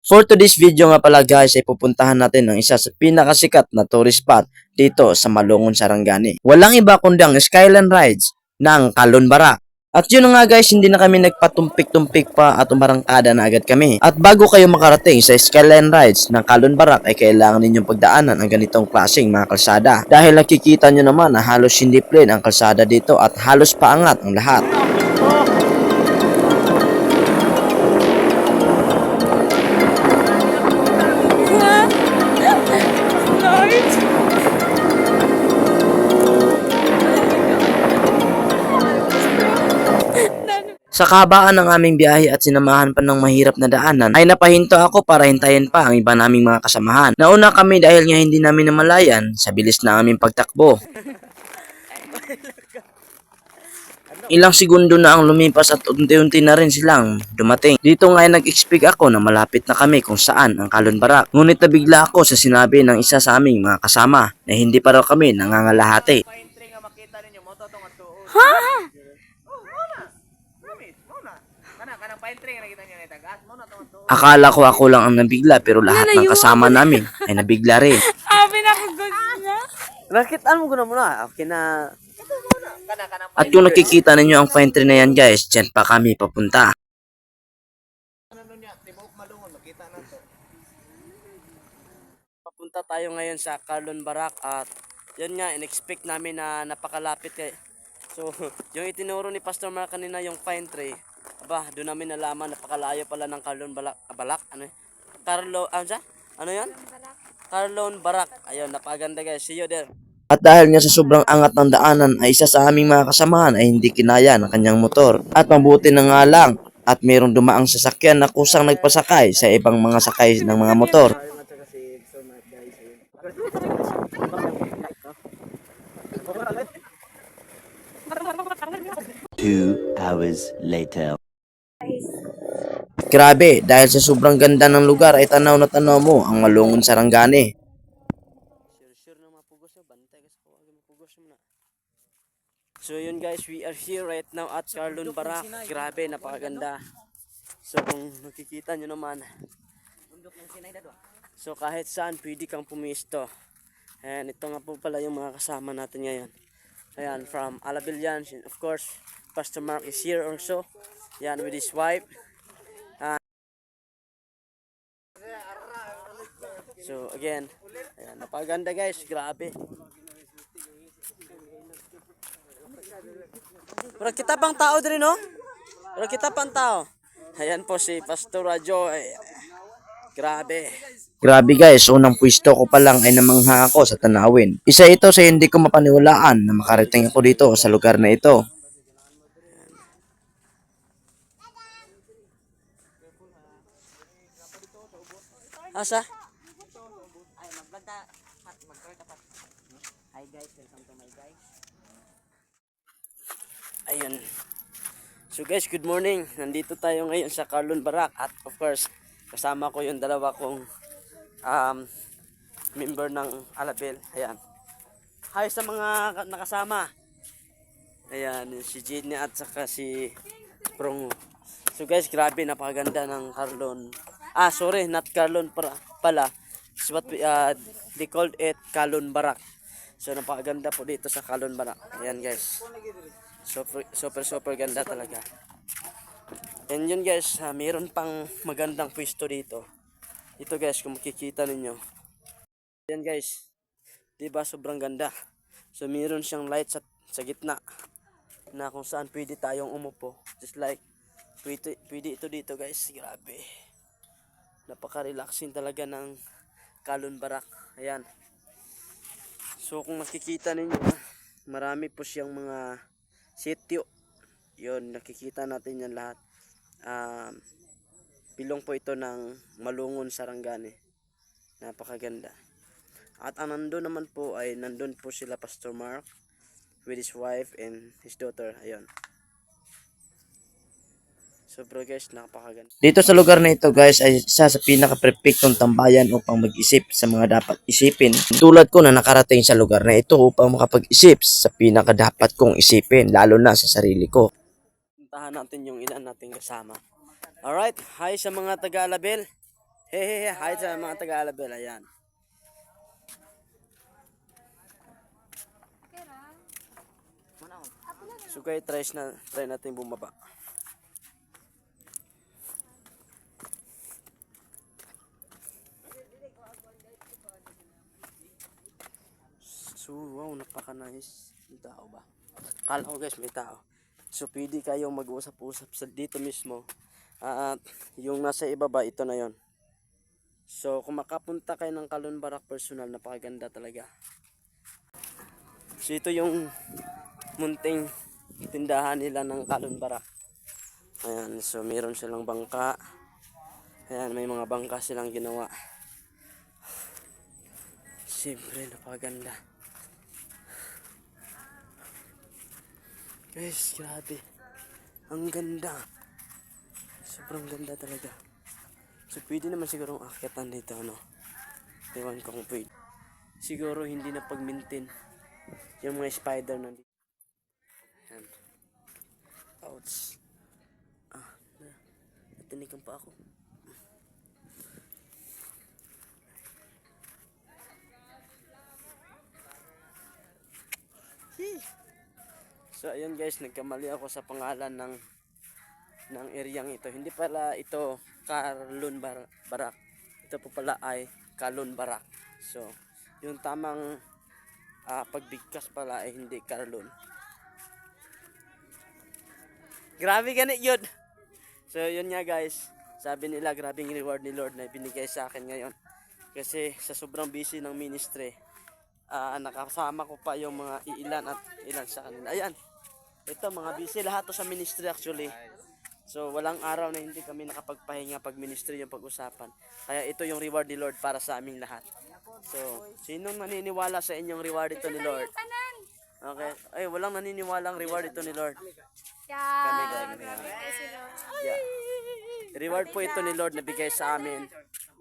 For today's video nga pala guys ay pupuntahan natin ang isa sa pinakasikat na tourist spot dito sa Malungon, Sarangani. Walang iba kundi ang Skyline Rides ng Kalon Barak. At yun nga guys, hindi na kami nagpatumpik-tumpik pa at umarangkada na agad kami. At bago kayo makarating sa Skyline Rides ng Kalon Barak ay kailangan ninyong pagdaanan ang ganitong klaseng mga kalsada. Dahil nakikita nyo naman na halos hindi plain ang kalsada dito at halos paangat ang lahat. Sa kahabaan ng aming biyahe at sinamahan pa ng mahirap na daanan, ay napahinto ako para hintayin pa ang iba naming mga kasamahan. Nauna kami dahil nga hindi namin namalayan sa bilis na aming pagtakbo. Ilang segundo na ang lumipas at unti-unti na rin silang dumating. Dito nga ay nag-expect ako na malapit na kami kung saan ang Kalon Barak. Ngunit nabigla ako sa sinabi ng isa sa aming mga kasama na hindi pa raw kami nangangalahati. Ha? Akala ko ako lang ang nabigla pero lahat ng kasama namin ay nabigla rin. Abi nakagod na. Nakitaan mo ko na muna. Okay na. At kung nakikita ninyo ang pine tree na yan guys, dyan pa kami papunta. Papunta tayo ngayon sa Kalon Barak at yan nga, in-expect namin na napakalapit kay. So, yung itinuro ni Pastor Mark kanina yung pine tree, aba, doon namin nalaman napakalayo pala ng Kalon Barak, ano eh? Ano yan? Kalon Barak. Ayun, napaganda guys. See you there. At dahil nga sa sobrang angat ng daanan ay isa sa aming mga kasamahan ay hindi kinaya ng kanyang motor. At mabuti na nga lang at mayroong dumaang sasakyan na kusang nagpasakay sa ibang mga sakay ng mga motor. Two hours later. Grabe, dahil sa sobrang ganda ng lugar ay tanaw na tanaw mo ang Malungon, Sarangani. So yun guys, we are here right now at Kalon Barak. Grabe, napakaganda. So kung nakikita nyo naman, so kahit saan pwede kang pumisto. Ayan, ito nga po pala yung mga kasama natin ngayon. Ayan, from Alabillan, of course, Pastor Mark is here also. Ayan, with his wife. So again, ayan, napaganda guys, grabe. Pero kita pang tao din, no? Pero kita pang tao. Ayan po si Pastor Radyo. Grabe. Grabe guys, unang pwesto ko pa lang ay namangha ako sa tanawin. Isa ito sa hindi ko mapaniwalaan na makarating ako dito sa lugar na ito. Asa? Hi guys, welcome to my guys. Ayun. So guys, good morning. Nandito tayo ngayon sa Kalon Barak at of course, kasama ko yung dalawa kong member ng Alabel. Ayan. Hi sa mga nakasama. Ayan, si Jenny at saka si Prongo. So guys, grabe, napakaganda ng Kalon. Sorry, not Kalon pala. It's what they called it Kalon Barak. So napakaganda po dito sa Kalon Barak. Ayan guys. Super ganda talaga. And yun guys, mayroon pang magandang pwesto dito. Ito guys, kung makikita ninyo. Yan guys. 'Di ba sobrang ganda? So mayroon siyang light sa gitna na kung saan pwede tayong umupo. Just like pwede ito dito guys. Grabe. Napaka-relaxing talaga ng Kalon Barak. Ayan. So kung nakikita ninyo, marami po siyang mga sitio. Yun, nakikita natin yan lahat. Pilong po ito ng Malungon, Sarangani. Napakaganda. At ang nandun naman po ay nandun po sila Pastor Mark with his wife and his daughter. Ayun. So bro guys, napakaganda. Dito sa lugar na ito guys ay isa sa pinaka-perfectong tambayan upang mag-isip sa mga dapat isipin. Tulad ko na nakarating sa lugar na ito upang makapag-isip sa pinaka-dapat kong isipin, lalo na sa sarili ko. Puntahan natin yung ilan nating kasama. Alright, hi sa mga taga-Alabel. Hey, hi sa mga taga-Alabel, ayan. So guys, try natin bumaba. So wow, napaka-nice. May tao ba? Kala ko guys, may tao. So pwede kayong mag-usap-usap sa dito mismo. At yung nasa ibaba, ito na yon. So kung makapunta kayo ng Kalon Barak personal, napakaganda talaga. So ito yung munting tindahan nila ng Kalon Barak. Ayan, so meron silang bangka. Ayan, may mga bangka silang ginawa. Siyempre, napakaganda. Guys, grabe. Ang ganda. Sobrang ganda talaga. So pwede naman siguro ang akyatan dito, no? Ewan ko kung pwede. Siguro hindi na pag-maintain yung mga spider na dito. Ayan. Ouch. Natinigan pa ako. So ayun guys, nagkamali ako sa pangalan ng eryang ito. Hindi pala ito Kalon Barak. Ito po pala ay Kalon Barak. So, yung tamang pagbigkas pala ay hindi Kalon. Grabe ganit yun. So yun nga guys, sabi nila grabing reward ni Lord na binigay sa akin ngayon. Kasi sa sobrang busy ng ministry, nakasama ko pa yung mga ilan at ilan sa kanila. Ayan, ito mga busy lahat to sa ministry actually. So walang araw na hindi kami nakapagpahinga pag ministry yung pag-usapan. Kaya ito yung reward ni Lord para sa aming lahat. So, sinong naniniwala sa inyong reward ito ni Lord? Okay. Ay, walang naniniwalang reward ito ni Lord. Kami. Yeah. Reward po ito ni Lord na bigay sa amin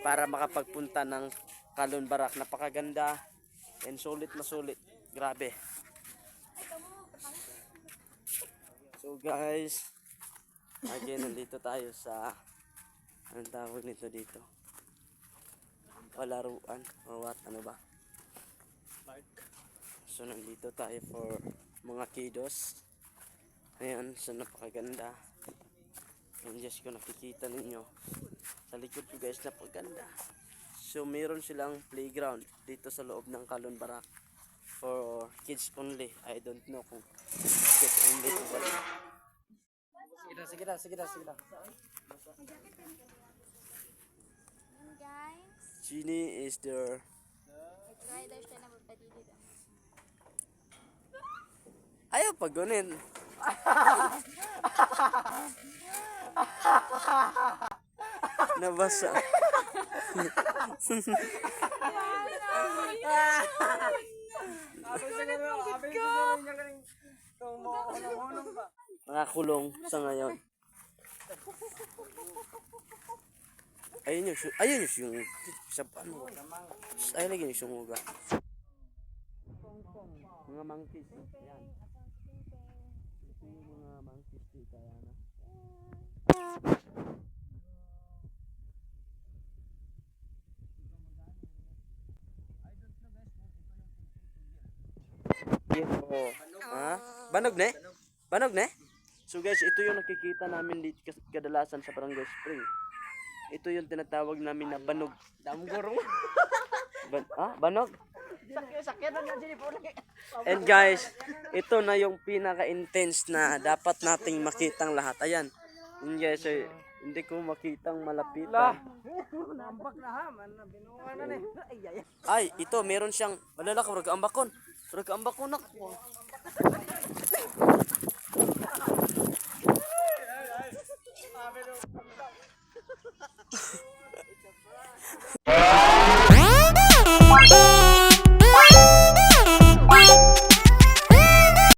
para makapagpunta ng Kalon Barak. Napakaganda and sulit na sulit. Grabe. So guys, again, nandito tayo sa anong tawag nito dito? Palaruan or what? Ano ba? So nandito tayo for mga kiddos. Ayan, so napakaganda. Yung just ko nakikita ninyo. Sa likod ko guys, napakaganda. So meron silang playground dito sa loob ng Kalon Barak. For kids only. I don't know kung kids only o wala. Sige na. Guys, Genie is there. riders na naman pa dito. Ayaw pagunin. Nabasa. Nakakulong sa ngayon. Ayun yung sa ano. Ay lagi yung sumuga. Mga monkeys. Yan. Ito yung mga monkeys dito. Yan. Ha? Banog ne? Banog ne? So guys, ito yung nakikita namin dito kadalasan sa Barangay Spring. Ito yung tinatawag namin na banog. Damgoro. Banog? And guys, ito na yung pinaka-intense na dapat nating makitang lahat. Ayan. Yun guys, hindi ko makitang malapitan. Ay, ito, meron siyang, malala ka, rag-ambakon. Rag-ambakon ako.